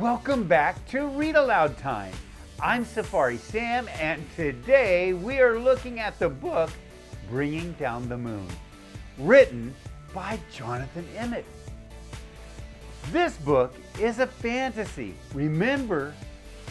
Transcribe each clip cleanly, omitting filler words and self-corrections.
Welcome back to Read Aloud Time. I'm Safari Sam, and today we are looking at the book Bringing Down the Moon, written by Jonathan Emmett. This book is a fantasy. Remember,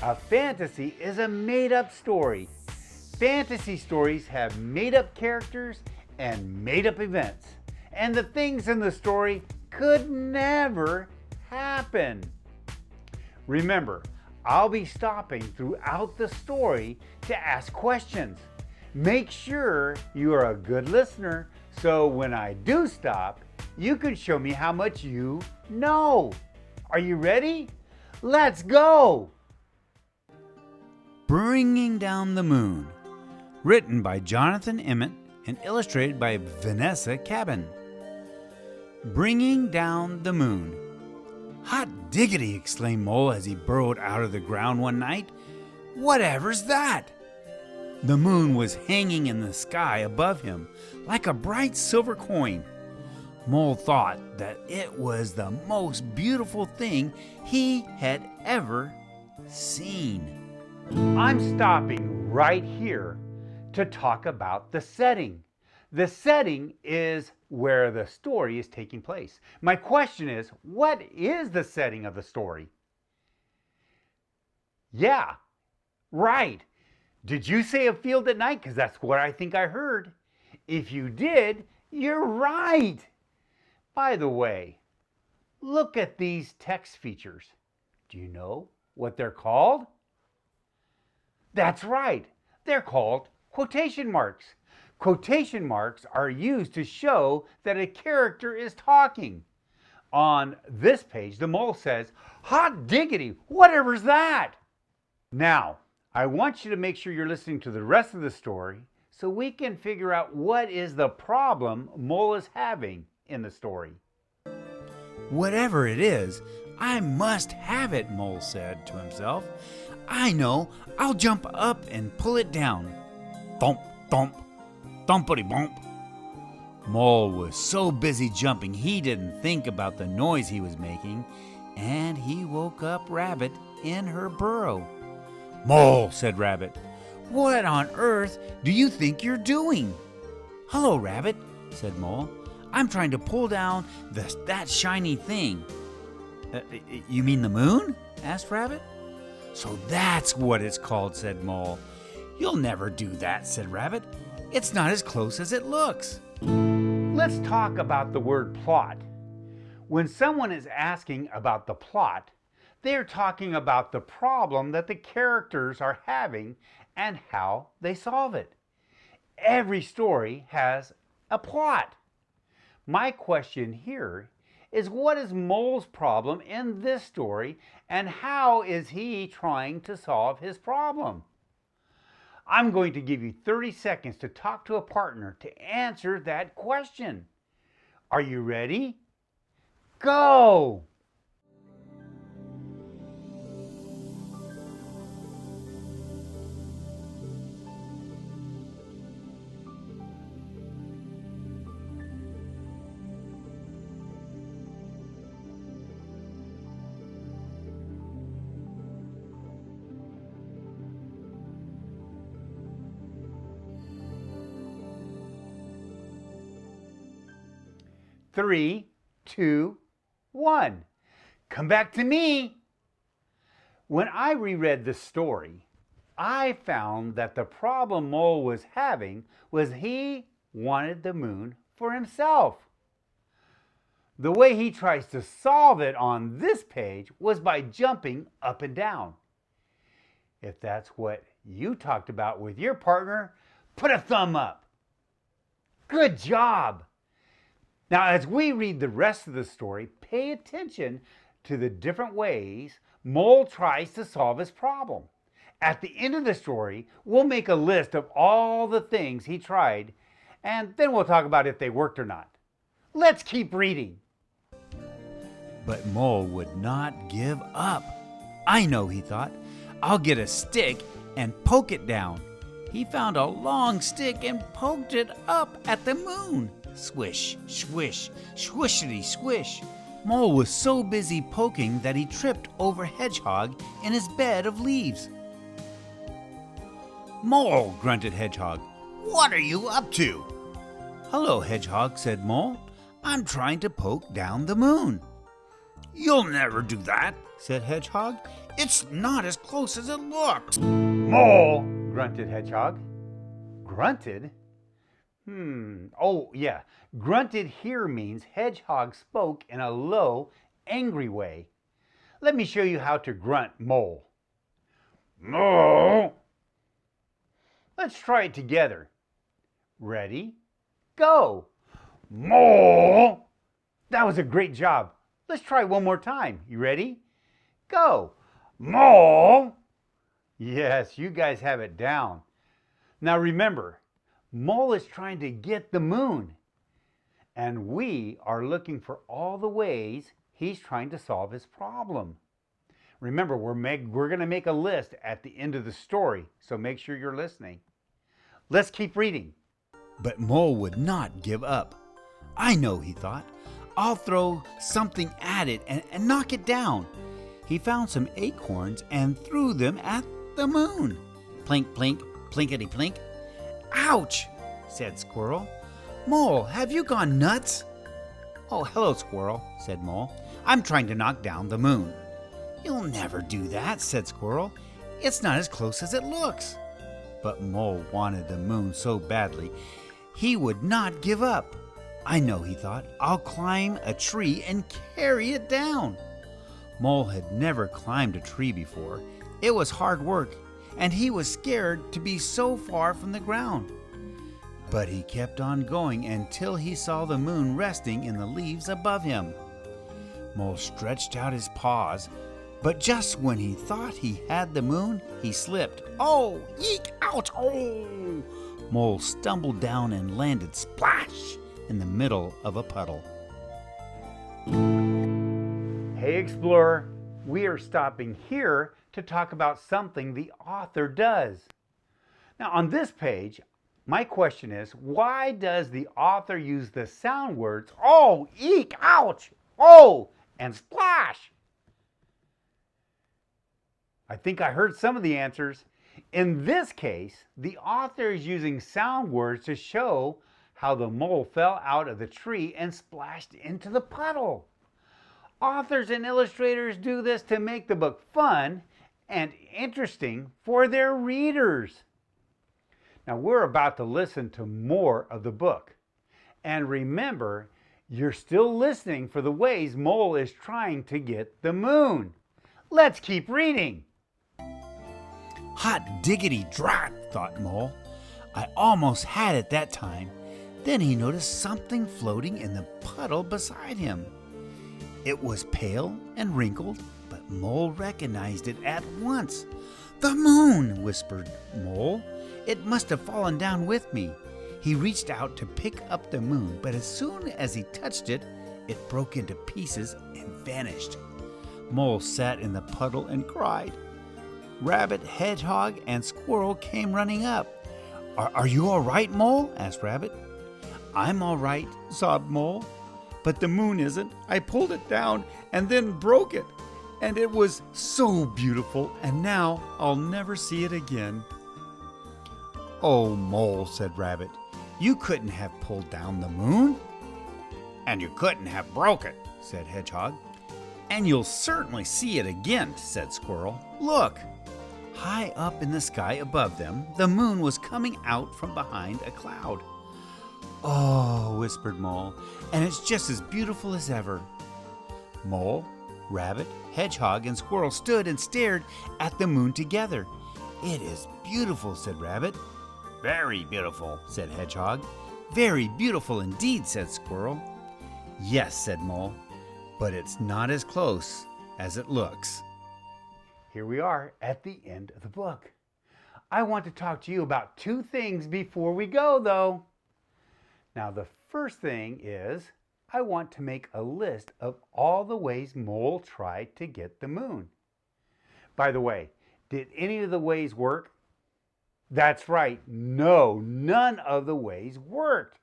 a fantasy is a made-up story. Fantasy stories have made-up characters and made-up events, and the things in the story could never happen. Remember, I'll be stopping throughout the story to ask questions. Make sure you are a good listener so when I do stop, you can show me how much you know. Are you ready? Let's go! Bringing Down the Moon, written by Jonathan Emmett and illustrated by Vanessa Cabin. Bringing Down the Moon. Hot diggity, exclaimed Mole as he burrowed out of the ground one night. Whatever's that? The moon was hanging in the sky above him like a bright silver coin. Mole thought that it was the most beautiful thing he had ever seen. I'm stopping right here to talk about the setting. The setting is where the story is taking place. My question is, what is the setting of the story? Yeah, right. Did you say a field at night? Because that's what I think I heard. If you did, you're right. By the way, look at these text features. Do you know what they're called? That's right. They're called quotation marks. Quotation marks are used to show that a character is talking. On this page, the mole says, "Hot diggity, whatever's that?" Now, I want you to make sure you're listening to the rest of the story so we can figure out what is the problem Mole is having in the story. Whatever it is, I must have it, Mole said to himself. I know, I'll jump up and pull it down. Thump, thump, thumpity bump. Mole was so busy jumping he didn't think about the noise he was making, and he woke up Rabbit in her burrow. Mole, said Rabbit, what on earth do you think you're doing? Hello, Rabbit, said Mole. I'm trying to pull down that shiny thing. You mean the moon? Asked Rabbit. So that's what it's called, said Mole. You'll never do that, said Rabbit. It's not as close as it looks. Let's talk about the word plot. When someone is asking about the plot, they're talking about the problem that the characters are having and how they solve it. Every story has a plot. My question here is, what is Mole's problem in this story, and how is he trying to solve his problem? I'm going to give you 30 seconds to talk to a partner to answer that question. Are you ready? Go! Three, two, one. Come back to me. When I reread the story, I found that the problem Mole was having was he wanted the moon for himself. The way he tries to solve it on this page was by jumping up and down. If that's what you talked about with your partner, put a thumb up. Good job. Now, as we read the rest of the story, pay attention to the different ways Mole tries to solve his problem. At the end of the story, we'll make a list of all the things he tried, and then we'll talk about if they worked or not. Let's keep reading. But Mole would not give up. I know, he thought. I'll get a stick and poke it down. He found a long stick and poked it up at the moon. Swish, swish, swishity, swish. Mole was so busy poking that he tripped over Hedgehog in his bed of leaves. "Mole," grunted Hedgehog, "what are you up to?" "Hello, Hedgehog," said Mole. "I'm trying to poke down the moon." "You'll never do that," said Hedgehog. "It's not as close as it looks." "Mole," grunted Hedgehog. Grunted? Oh, yeah. Grunted here means Hedgehog spoke in a low, angry way. Let me show you how to grunt Mole. Mole! Let's try it together. Ready? Go! Mole! That was a great job. Let's try one more time. You ready? Go! Mole! Yes, you guys have it down. Now remember, Mole is trying to get the moon, and we are looking for all the ways he's trying to solve his problem. Remember, we're going to make a list at the end of the story, so make sure you're listening. Let's keep reading. But Mole would not give up. "I know," he thought. "I'll throw something at it and knock it down." He found some acorns and threw them at the moon. Plink, plink, plinkety, plink. "Ouch!" said Squirrel. "Mole, have you gone nuts?" "Oh, hello, Squirrel," said Mole. "I'm trying to knock down the moon." "You'll never do that," said Squirrel. "It's not as close as it looks." But Mole wanted the moon so badly, he would not give up. "I know," he thought. "I'll climb a tree and carry it down." Mole had never climbed a tree before. It was hard work, and he was scared to be so far from the ground. But he kept on going until he saw the moon resting in the leaves above him. Mole stretched out his paws, but just when he thought he had the moon, he slipped. "Oh, eek, ouch, oh!" Mole stumbled down and landed splash in the middle of a puddle. Hey Explorer, we are stopping here to talk about something the author does. Now on this page, my question is, why does the author use the sound words, oh, eek, ouch, oh, and splash? I think I heard some of the answers. In this case, the author is using sound words to show how the mole fell out of the tree and splashed into the puddle. Authors and illustrators do this to make the book fun and interesting for their readers. Now we're about to listen to more of the book. And remember, you're still listening for the ways Mole is trying to get the moon. Let's keep reading. "Hot diggity drat," thought Mole. "I almost had it that time." Then he noticed something floating in the puddle beside him. It was pale and wrinkled, but Mole recognized it at once. "The moon," whispered Mole. "It must have fallen down with me." He reached out to pick up the moon, but as soon as he touched it, it broke into pieces and vanished. Mole sat in the puddle and cried. Rabbit, Hedgehog, and Squirrel came running up. Are you all right, Mole?" asked Rabbit. "I'm all right," sobbed Mole. "But the moon isn't. I pulled it down and then broke it. And it was so beautiful, and now I'll never see it again." "Oh, Mole," said Rabbit, "you couldn't have pulled down the moon." "And you couldn't have broke it," said Hedgehog. "And you'll certainly see it again," said Squirrel. "Look." High up in the sky above them, the moon was coming out from behind a cloud. "Oh," whispered Mole, "and it's just as beautiful as ever." Mole, Rabbit, Hedgehog, and Squirrel stood and stared at the moon together. "It is beautiful," said Rabbit. "Very beautiful," said Hedgehog. "Very beautiful indeed," said Squirrel. "Yes," said Mole, "but it's not as close as it looks." Here we are at the end of the book. I want to talk to you about two things before we go, though. Now, the first thing is I want to make a list of all the ways Mole tried to get the moon. By the way, did any of the ways work? That's right. No, none of the ways worked.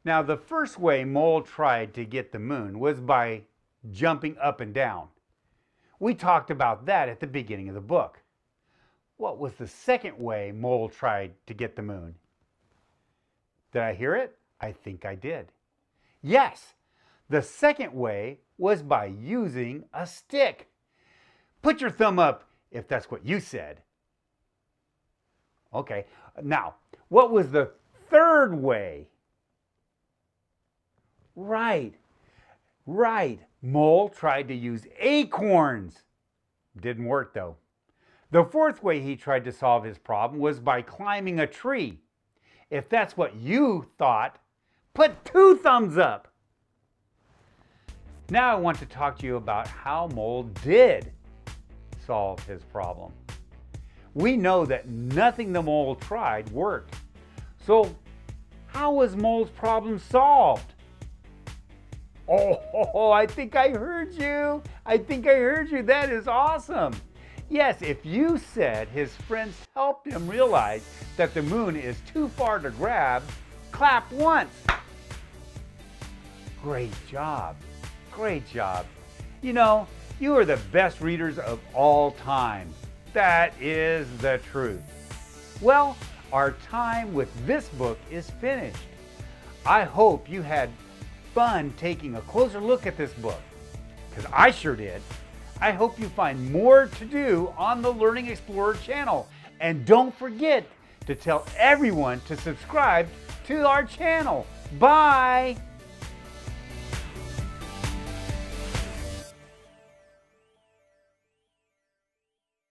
Now, the first way Mole tried to get the moon was by jumping up and down. We talked about that at the beginning of the book. What was the second way Mole tried to get the moon? Did I hear it? I think I did. Yes, the second way was by using a stick. Put your thumb up if that's what you said. Okay, now, what was the third way? Right. Mole tried to use acorns. Didn't work though. The fourth way he tried to solve his problem was by climbing a tree. If that's what you thought, put 2 thumbs up. Now I want to talk to you about how Mole did solve his problem. We know that nothing the Mole tried worked. So how was Mole's problem solved? Oh, I think I heard you. That is awesome. Yes, if you said his friends helped him realize that the moon is too far to grab, clap once. Great job. You know, you are the best readers of all time. That is the truth. Well, our time with this book is finished. I hope you had fun taking a closer look at this book, because I sure did. I hope you find more to do on the Learning Explorer channel. And don't forget to tell everyone to subscribe to our channel. Bye!